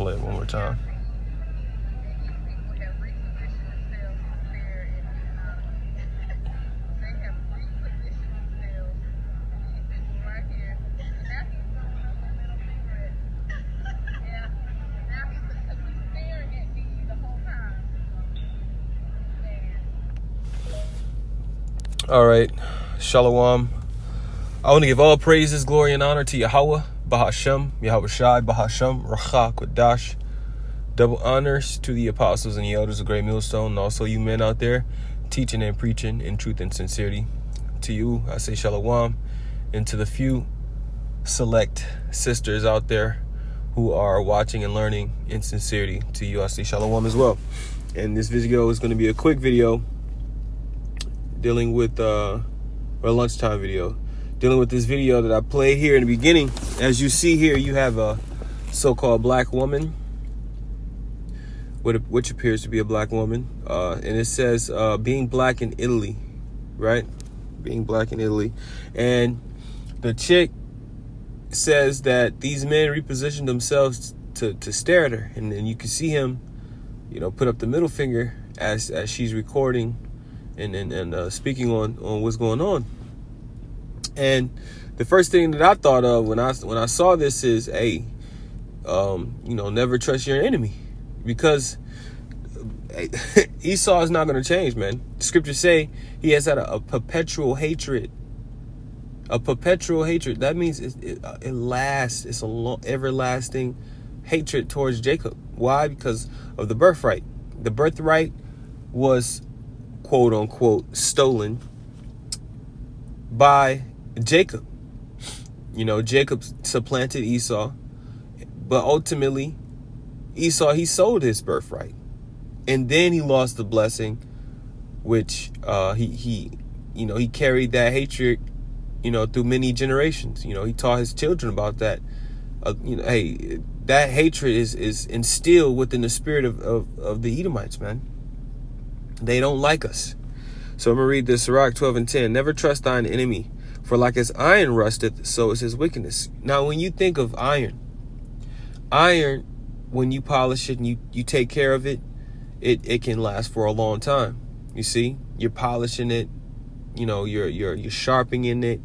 play it one more time. All right, Shalom. I want to give all praises, glory, and honor to Yahweh, Bahashem, Yahweh Shai, Bahashem, Racha, Kodash. Double honors to the apostles and the elders of Great Millstone, and also you men out there teaching and preaching in truth and sincerity. To you, I say Shalom, and to the few select sisters out there who are watching and learning in sincerity, to you, I say Shalom as well. And this video is going to be a quick video dealing with a lunchtime video, dealing with this video that I played here in the beginning. As you see here, you have a so-called black woman, which appears to be a black woman, and it says being black in Italy, right? Being black in Italy. And the chick says that these men repositioned themselves to stare at her, and then you can see him, you know, put up the middle finger as she's recording and speaking on what's going on. And the first thing that I thought of when I saw this is, hey, never trust your enemy, because Esau is not going to change, man. The scriptures say he has had a perpetual hatred. A perpetual hatred. That means it lasts. It's a long, everlasting hatred towards Jacob. Why? Because of the birthright. The birthright was, quote unquote, stolen by Jacob. You know, Jacob supplanted Esau, but ultimately Esau, he sold his birthright, and then he lost the blessing, which he carried that hatred, through many generations. He taught his children about that. Hey, that hatred is instilled within the spirit of the Edomites, man. They don't like us. So I'm going to read this, Sirach 12:10. Never trust thine enemy, for like as iron rusteth, so is his wickedness. Now, when you think of iron, when you polish it and you take care of it, it can last for a long time. You see, you're polishing it, you're sharpening it.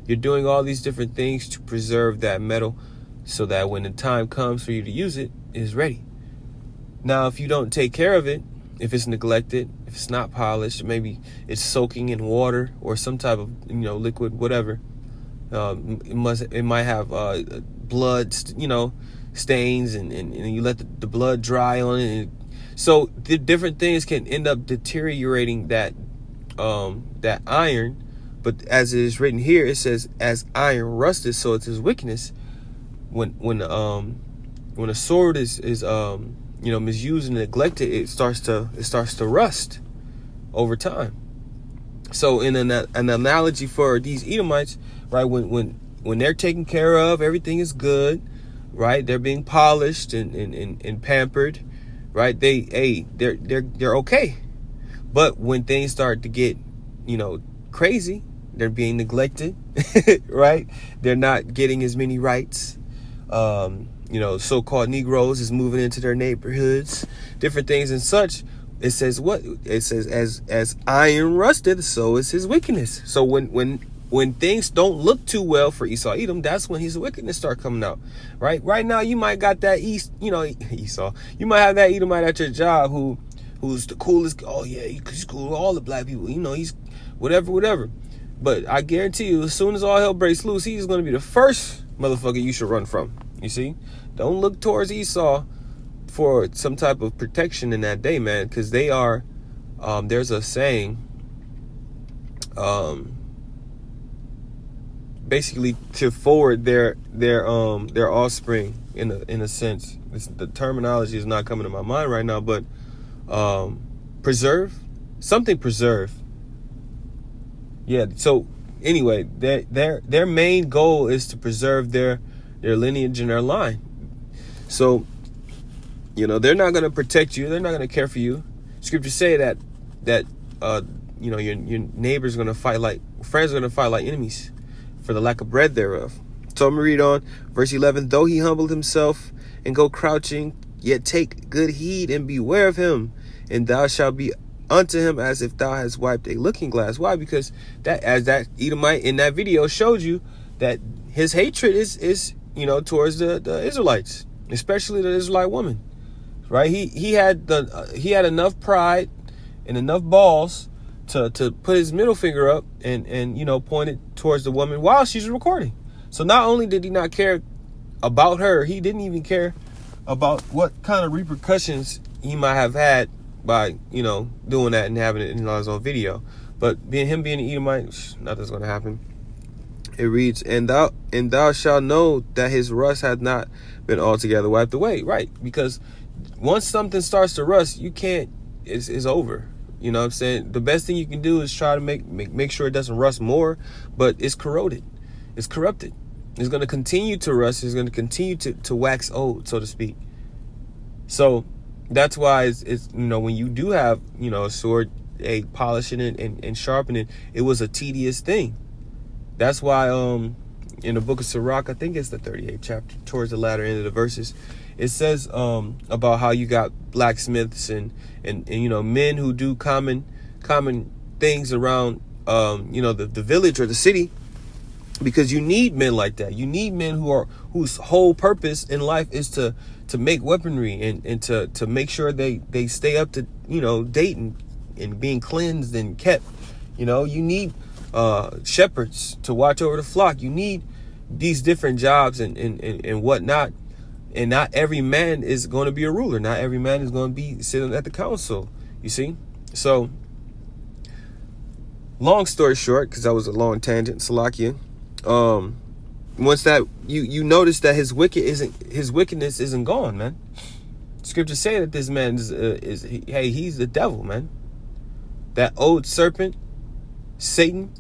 You're doing all these different things to preserve that metal so that when the time comes for you to use it, it is ready. Now, if you don't take care of it, if it's neglected, if it's not polished, maybe it's soaking in water or some type of liquid, whatever. It might have blood, stains, and you let the blood dry on it. And so the different things can end up deteriorating that iron. But as it is written here, it says, "As iron rusted, so it's his wickedness." When a sword is misused and neglected, it starts to rust over time. So in an analogy for these Edomites, right, when they're taken care of, everything is good, right? They're being polished and pampered, right? They're okay. But when things start to get, crazy, they're being neglected, right? They're not getting as many rights. So-called Negroes is moving into their neighborhoods, different things and such. It says what? It says, as iron rusted, so is his wickedness. So when things don't look too well for Esau Edom, that's when his wickedness start coming out, right? Right now, you might got that Esau. You might have that Edomite at your job who's the coolest. Oh yeah, he's cool with all the black people. He's whatever. But I guarantee you, as soon as all hell breaks loose, he's going to be the first motherfucker you should run from. You see? Don't look towards Esau for some type of protection in that day, man, because they are, there's a saying, basically to forward their offspring in a sense. The terminology is not coming to my mind right now, but preserve. Yeah, so anyway, their main goal is to preserve their lineage and their line. So, they're not going to protect you. They're not going to care for you. Scriptures say that your neighbor's going to fight like friends are going to fight like enemies for the lack of bread thereof. So I'm going to read on verse 11. Though he humbled himself and go crouching Yet take good heed and beware of him, and thou shalt be unto him as if thou hast wiped a looking glass. Why? Because that, as that Edomite in that video showed you, that his hatred is towards the Israelites, especially the Israelite woman. Right? He had enough pride and enough balls to put his middle finger up and point it towards the woman while she's recording. So not only did he not care about her, he didn't even care about what kind of repercussions he might have had by doing that and having it in his own video. But being an Edomite, nothing's gonna happen. It reads, and thou shalt know that his rust hath not been altogether wiped away. Right? Because once something starts to rust, you can't. It's over. You know what I'm saying? The best thing you can do is try to make sure it doesn't rust more, but it's corroded. It's corrupted. It's going to continue to rust. It's going to continue to wax old, so to speak. So that's why it's when you do have a sword, polishing it and sharpening, it was a tedious thing. That's why in the book of Sirach, I think it's the 38th chapter, towards the latter end of the verses, it says about how you got blacksmiths and men who do common things around the village or the city, because you need men like that. You need men whose whole purpose in life is to make weaponry and to make sure they stay up to date and being cleansed and kept. You need shepherds to watch over the flock. You need these different jobs and whatnot. And not every man is going to be a ruler. Not every man is going to be sitting at the council. You see? So, long story short, because that was a long tangent, Salakia. Once that you notice that his wickedness isn't gone, man. Scriptures say that this man he's the devil, man. That old serpent, Satan.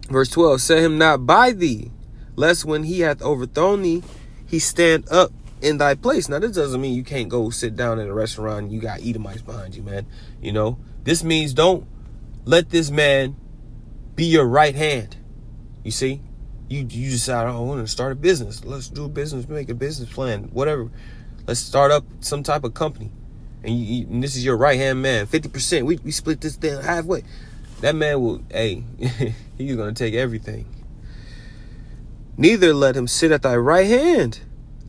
Verse 12, set him not by thee, lest when he hath overthrown thee, he stand up in thy place. Now, this doesn't mean you can't go sit down in a restaurant and you got Edomites behind you, man. This means don't let this man be your right hand. You see? You decide, I want to start a business. Let's do a business, make a business plan, whatever. Let's start up some type of company. And this is your right-hand man, 50%. We split this thing halfway. That man will, he's going to take everything. Neither let him sit at thy right hand,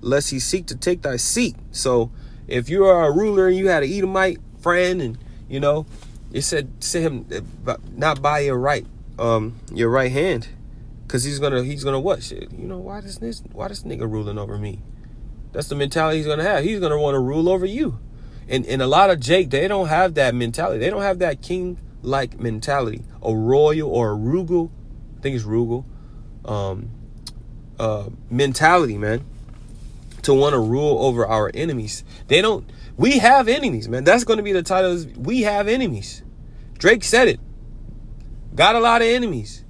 lest he seek to take thy seat. So if you are a ruler and you had an Edomite friend and, it said, sit him not by your right hand. Because he's gonna what? Shit, why this nigga ruling over me? That's the mentality he's going to have. He's going to want to rule over you. And a lot of Jake, they don't have that mentality. They don't have that king-like mentality. A royal or a Rugal, I think it's Rugal, mentality, man, to want to rule over our enemies. We have enemies, man. That's going to be the title. We have enemies. Drake said it. Got a lot of enemies.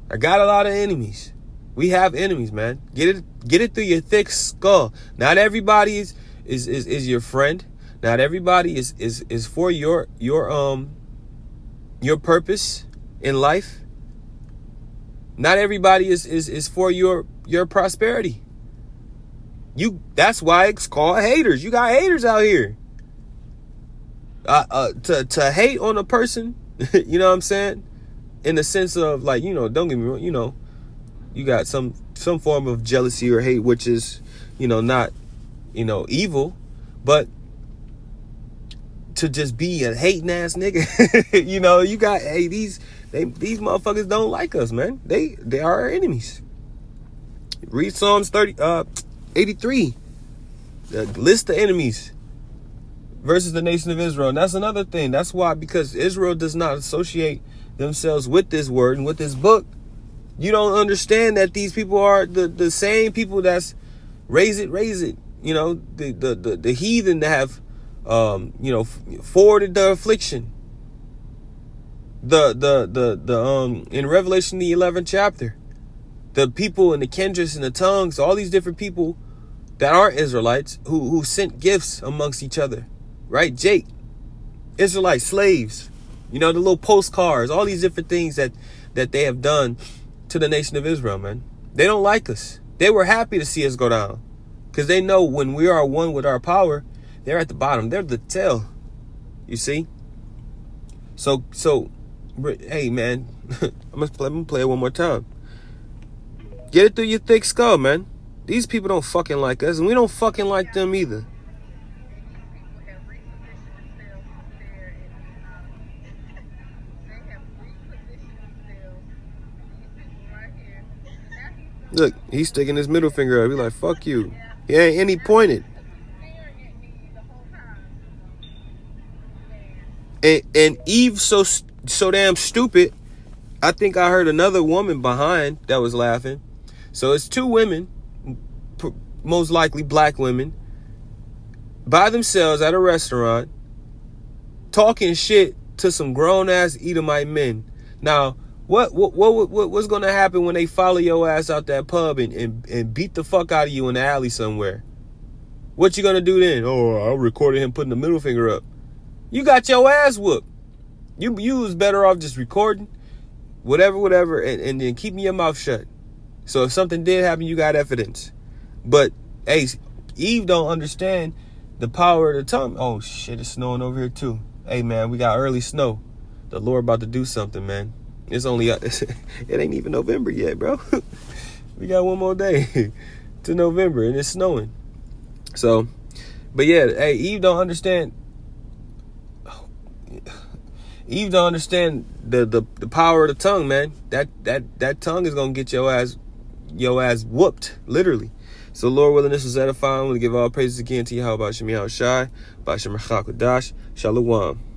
I got a lot of enemies. We have enemies, man. Get it through your thick skull. Not everybody is your friend. Not everybody is for your purpose in life. Not everybody is for your prosperity. That's why it's called haters. You got haters out here. To hate on a person, you know what I'm saying? In the sense of, like, don't get me wrong, you got some form of jealousy or hate, which is, not, evil, but to just be a hating ass nigga, you got, these motherfuckers don't like us, man. They are our enemies. Read Psalms 83. List the enemies versus the nation of Israel. And that's another thing. That's why, because Israel does not associate themselves with this word and with this book, you don't understand that these people are the same people that's raise it. The heathen that have forwarded the affliction. The in Revelation, the 11th chapter, the people and the kindreds and the tongues, all these different people that aren't Israelites who sent gifts amongst each other, right? Jake, Israelite slaves, the little postcards, all these different things that they have done to the nation of Israel, man. They don't like us. They were happy to see us go down. Because they know when we are one with our power, they're at the bottom. They're the tail. You see? So, hey, man. I'm gonna play it one more time. Get it through your thick skull, man. These people don't fucking like us, and we don't fucking like them either. Look, he's sticking his middle finger up. He's like, fuck you. And he pointed. And Eve so damn stupid. I think I heard another woman behind that was laughing. So it's two women, most likely black women, by themselves at a restaurant, talking shit to some grown ass Edomite men. Now, what's gonna happen when they follow your ass out that pub and beat the fuck out of you in the alley somewhere? What you gonna do then? Oh, I recorded him putting the middle finger up. You got your ass whooped. You was better off just recording, whatever, and then keeping your mouth shut. So if something did happen, you got evidence. But hey, Eve don't understand the power of the tongue. Oh shit, it's snowing over here too. Hey man, we got early snow. The Lord about to do something, man. It's only it ain't even November yet, bro. We got one more day to November and it's snowing. So, but yeah, hey, Eve don't understand. Eve don't understand the power of the tongue, man. That tongue is gonna get your ass whooped, literally. So Lord willing, this was edifying. I'm gonna give all praises again to Yahweh B'Shem Yahushai, B'Shem Rachak Kodash, Shalom.